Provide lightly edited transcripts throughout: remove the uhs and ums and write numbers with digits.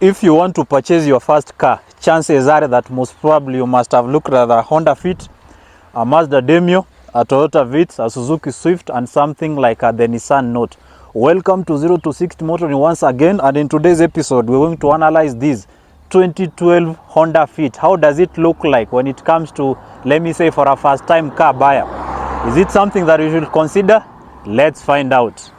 If you want to purchase your first car, chances are that most probably you must have looked at a Honda Fit, a Mazda Demio, a Toyota Vitz, a Suzuki Swift, and something like the Nissan Note. Welcome to 0 to 60 Motoring once again, and in today's episode we're going to analyze this 2012 Honda Fit. How does it look like when it comes to, let me say, for a first time car buyer? Is it something that you should consider? Let's find out.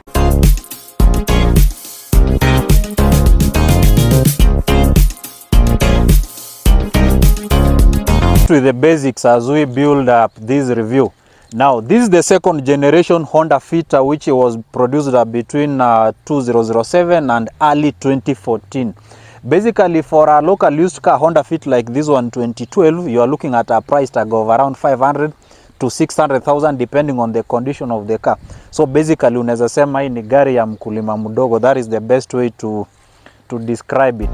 With the basics as we build up this review. Now, this is the second generation Honda Fit, which was produced between 2007 and early 2014. Basically, for a local used car Honda Fit like this one 2012, you are looking at a price tag of around 500 to 600,000 depending on the condition of the car. So basically, unaweza sema hii ni gari ya mkulima mdogo. That is the best way to describe it.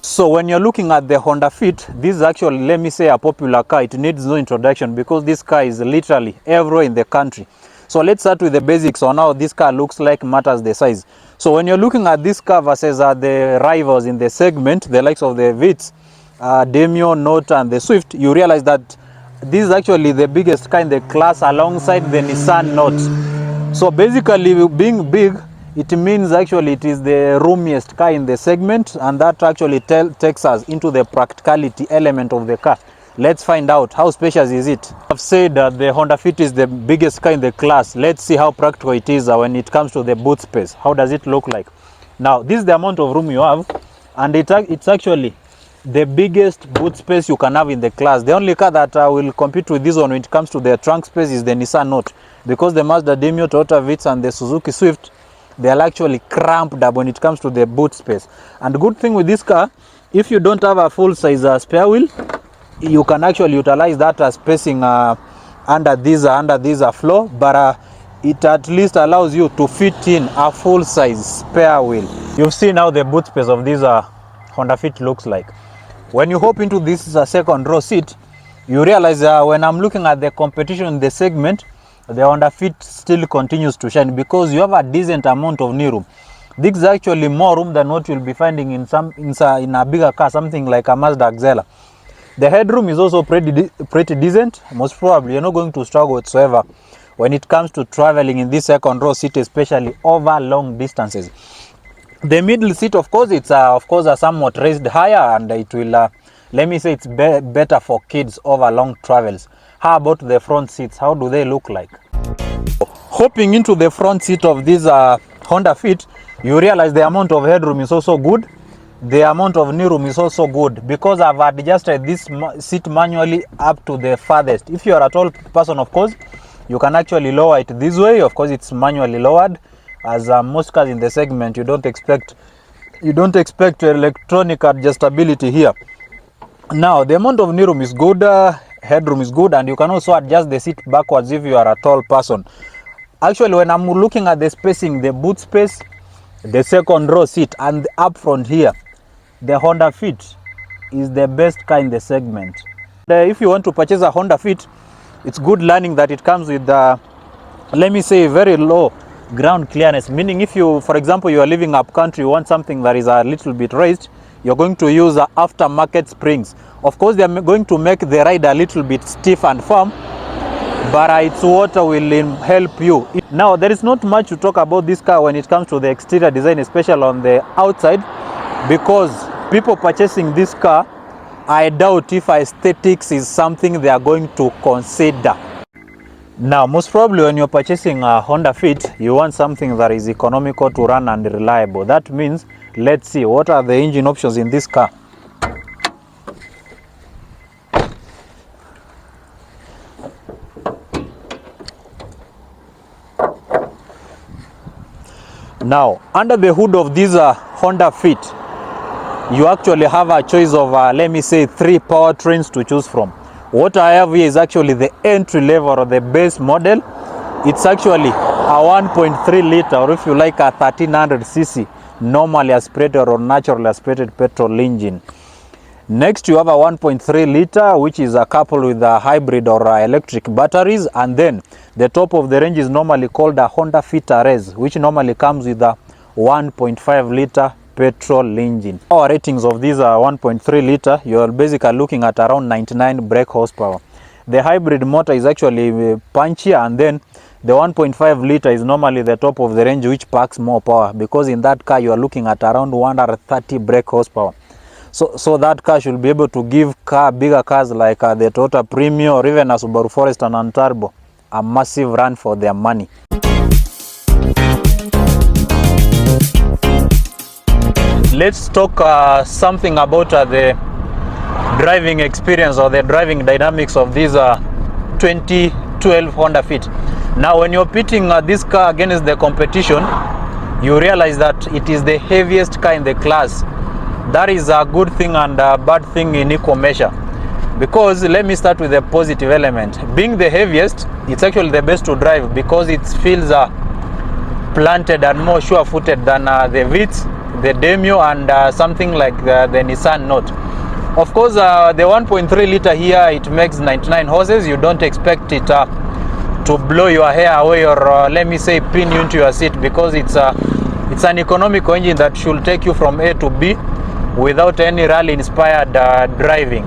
So when you're looking at the Honda Fit, this is actually, let me say, a popular car. It needs no introduction because this car is literally everywhere in the country. So let's start with the basics on how this car looks like, matters the size. So when you're looking at this car versus the rivals in the segment, the likes of the Vitz, Demio, Note, and the Swift, you realize that this is actually the biggest car in the class alongside the Nissan Note. So basically, being big, it means actually it is the roomiest car in the segment, and that actually takes us into the practicality element of the car. Let's find out how spacious is it. I've said that the Honda Fit is the biggest car in the class. Let's see how practical it is when it comes to the boot space. How does it look like? Now, this is the amount of room you have, and it's actually the biggest boot space you can have in the class. The only car that will compete with this one when it comes to the trunk space is the Nissan Note, because the Mazda Demio, Toyota Vitz, and the Suzuki Swift, they are actually cramped up when it comes to the boot space. And the good thing with this car, if you don't have a full size spare wheel, you can actually utilize that spacing under this floor, but it at least allows you to fit in a full size spare wheel. You've seen how the boot space of this Honda Fit looks like. When you hop into this second row seat, you realize when I'm looking at the competition in the segment, the Honda Fit still continues to shine because you have a decent amount of knee room. This is actually more room than what you'll be finding in a bigger car, something like a Mazda Axela. The headroom is also pretty decent. Most probably you're not going to struggle whatsoever when it comes to traveling in this second row seat, especially over long distances. The middle seat, of course, it's somewhat raised higher, and it will, let me say, it's better for kids over long travels. How about the front seats? How do they look like? Hopping into the front seat of this Honda Fit, you realize the amount of headroom is also good. The amount of knee room is also good because I've adjusted this seat manually up to the farthest. If you are a tall person, of course, you can actually lower it this way. Of course, it's manually lowered. As most cars in the segment, you don't expect electronic adjustability here. Now, the amount of knee room is good. Headroom is good, and you can also adjust the seat backwards if you are a tall person. Actually, when I'm looking at the spacing, the boot space, the second row seat, and up front here, the Honda Fit is the best car in the segment. If you want to purchase a Honda Fit, it's good learning that it comes with let me say, very low ground clearance, meaning if you, for example, you are living up country, you want something that is a little bit raised, you're going to use aftermarket springs. Of course, they are going to make the ride a little bit stiff and firm, but it's what will help you. Now, there is not much to talk about this car when it comes to the exterior design, especially on the outside, because people purchasing this car, I doubt if aesthetics is something they are going to consider. Now, most probably when you're purchasing a Honda Fit, you want something that is economical to run and reliable. That means, let's see, what are the engine options in this car? Now, under the hood of this Honda Fit, you actually have a choice of, let me say, 3 powertrains to choose from. What I have here is actually the entry level or the base model. It's actually a 1.3 liter, or if you like, a 1300cc normally aspirated or naturally aspirated petrol engine. Next, you have a 1.3 liter, which is coupled with a hybrid or electric batteries. And then the top of the range is normally called a Honda Fit Ares, which normally comes with a 1.5 liter petrol engine. Our ratings of these are 1.3 liter. You are basically looking at around 99 brake horsepower. The hybrid motor is actually punchier, and then the 1.5 liter is normally the top of the range, which packs more power, because in that car you are looking at around 130 brake horsepower. So that car should be able to give bigger cars like the Toyota Premio or even a Subaru Forester non-turbo a massive run for their money. Let's talk something about the driving experience or the driving dynamics of this 2012 Honda Fit. Now, when you're pitting this car against the competition, you realize that it is the heaviest car in the class. That is a good thing and a bad thing in equal measure. Because let me start with the positive element. Being the heaviest, it's actually the best to drive because it feels planted and more sure-footed than the Vitz, the Demio, and something like the Nissan Note. Of course, the 1.3 liter here, it makes 99 horses. You don't expect it to blow your hair away or let me say pin you into your seat, because it's an economical engine that should take you from A to B without any rally-inspired driving.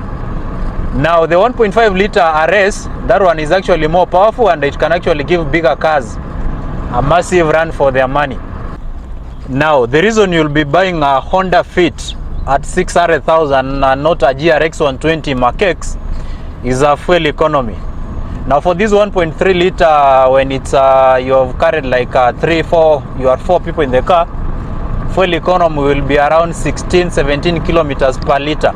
Now, the 1.5 liter RS, that one is actually more powerful and it can actually give bigger cars a massive run for their money. Now, the reason you'll be buying a Honda Fit at 600,000 and not a GRX 120 Mark X is a fuel economy. Now, for this 1.3 liter, when it's you've carried like 3-4, you are 4 people in the car, fuel economy will be around 16-17 kilometers per liter.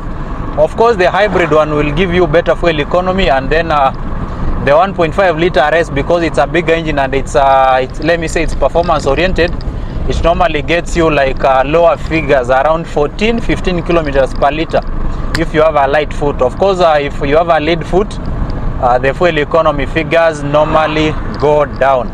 Of course, the hybrid one will give you better fuel economy, and then the 1.5 liter RS, because it's a big engine and it's let me say it's performance oriented, it normally gets you like lower figures, around 14-15 kilometers per liter if you have a light foot. Of course, if you have a lead foot, the fuel economy figures normally go down.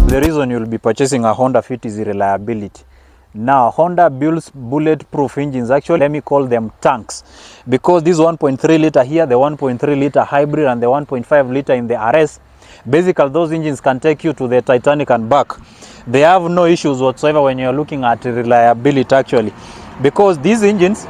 The reason you'll be purchasing a Honda Fit is reliability. Now, Honda builds bulletproof engines. Actually, let me call them tanks, because this 1.3 liter here, the 1.3 liter hybrid and the 1.5 liter in the RS, basically those engines can take you to the Titanic and back. They have no issues whatsoever when you're looking at reliability actually, because these engines,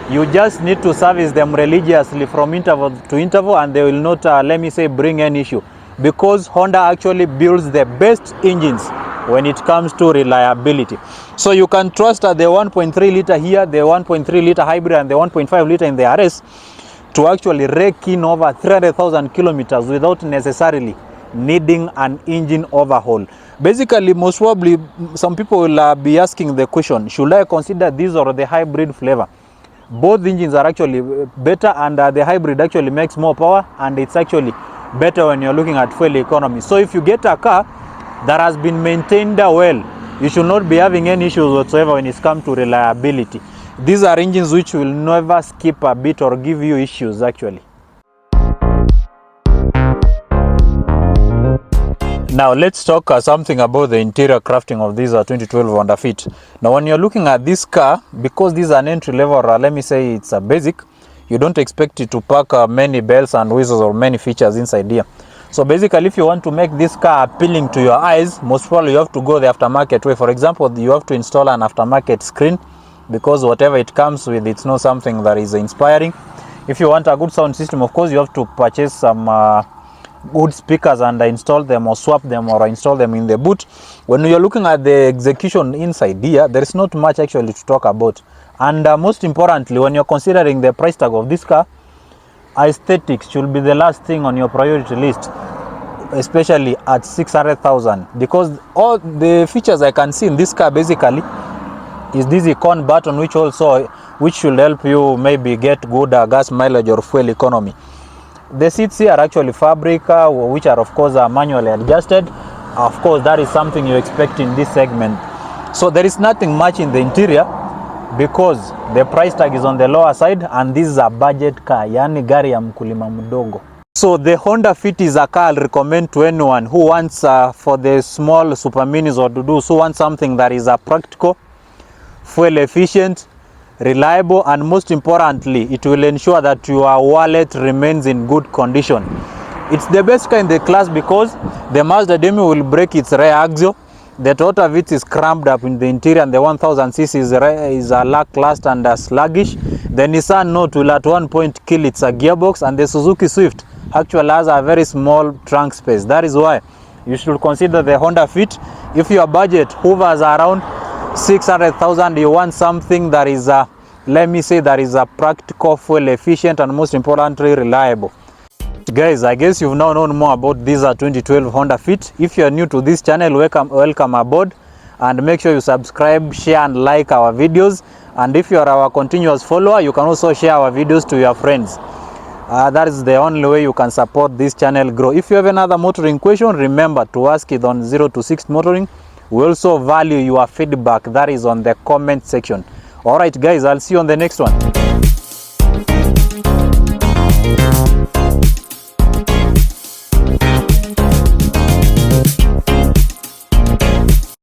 you just need to service them religiously from interval to interval and they will not, let me say, bring any issue, because Honda actually builds the best engines when it comes to reliability. So you can trust the 1.3 liter here, the 1.3 liter hybrid and the 1.5 liter in the RS to actually rake in over 300,000 kilometers without necessarily needing an engine overhaul. Basically, most probably some people will be asking the question, should I consider this or the hybrid flavor? Both engines are actually better, and the hybrid actually makes more power, and it's actually better when you're looking at fuel economy. So if you get a car that has been maintained well, you should not be having any issues whatsoever when it comes to reliability. These are engines which will never skip a bit or give you issues actually. Now let's talk something about the interior crafting of this 2012 Honda Fit. Now when you're looking at this car, because this is an entry level, let me say it's a basic, you don't expect it to pack many bells and whistles or many features inside here. So basically, if you want to make this car appealing to your eyes, most probably you have to go the aftermarket way. For example, you have to install an aftermarket screen, because whatever it comes with, it's not something that is inspiring. If you want a good sound system, of course, you have to purchase some good speakers and install them or swap them or install them in the boot. When you're looking at the execution inside here, there is not much actually to talk about. And most importantly, when you're considering the price tag of this car, aesthetics should be the last thing on your priority list, especially at 600,000, because all the features I can see in this car basically is this icon button, which should help you maybe get good gas mileage or fuel economy. The seats here are actually fabric, which are of course manually adjusted. Of course, that is something you expect in this segment. So there is nothing much in the interior, because the price tag is on the lower side, and this is a budget car, yani gari ya mkulima mdogo. So the Honda Fit is a car I'll recommend to anyone who wants for the small super minis or to want something that is practical, fuel efficient, reliable, and most importantly, it will ensure that your wallet remains in good condition. It's the best car in the class because the Mazda Demio will break its rear axle. The Toyota Vitz is cramped up in the interior, and the 1000cc is lackluster and sluggish. The Nissan Note will at one point kill its gearbox, and the Suzuki Swift actually has a very small trunk space. That is why you should consider the Honda Fit. If your budget hovers around 600,000, you want something that is let me say that is a practical, fuel efficient, and most importantly reliable. Guys, I guess you've now known more about this 2012 Honda Fit. If you are new to this channel, welcome aboard, and make sure you subscribe, share and like our videos. And if you are our continuous follower, you can also share our videos to your friends. That is the only way you can support this channel grow. If you have another motoring question, remember to ask it on 026 Motoring. We also value your feedback, that is on the comment section. Alright guys, I'll see you on the next one.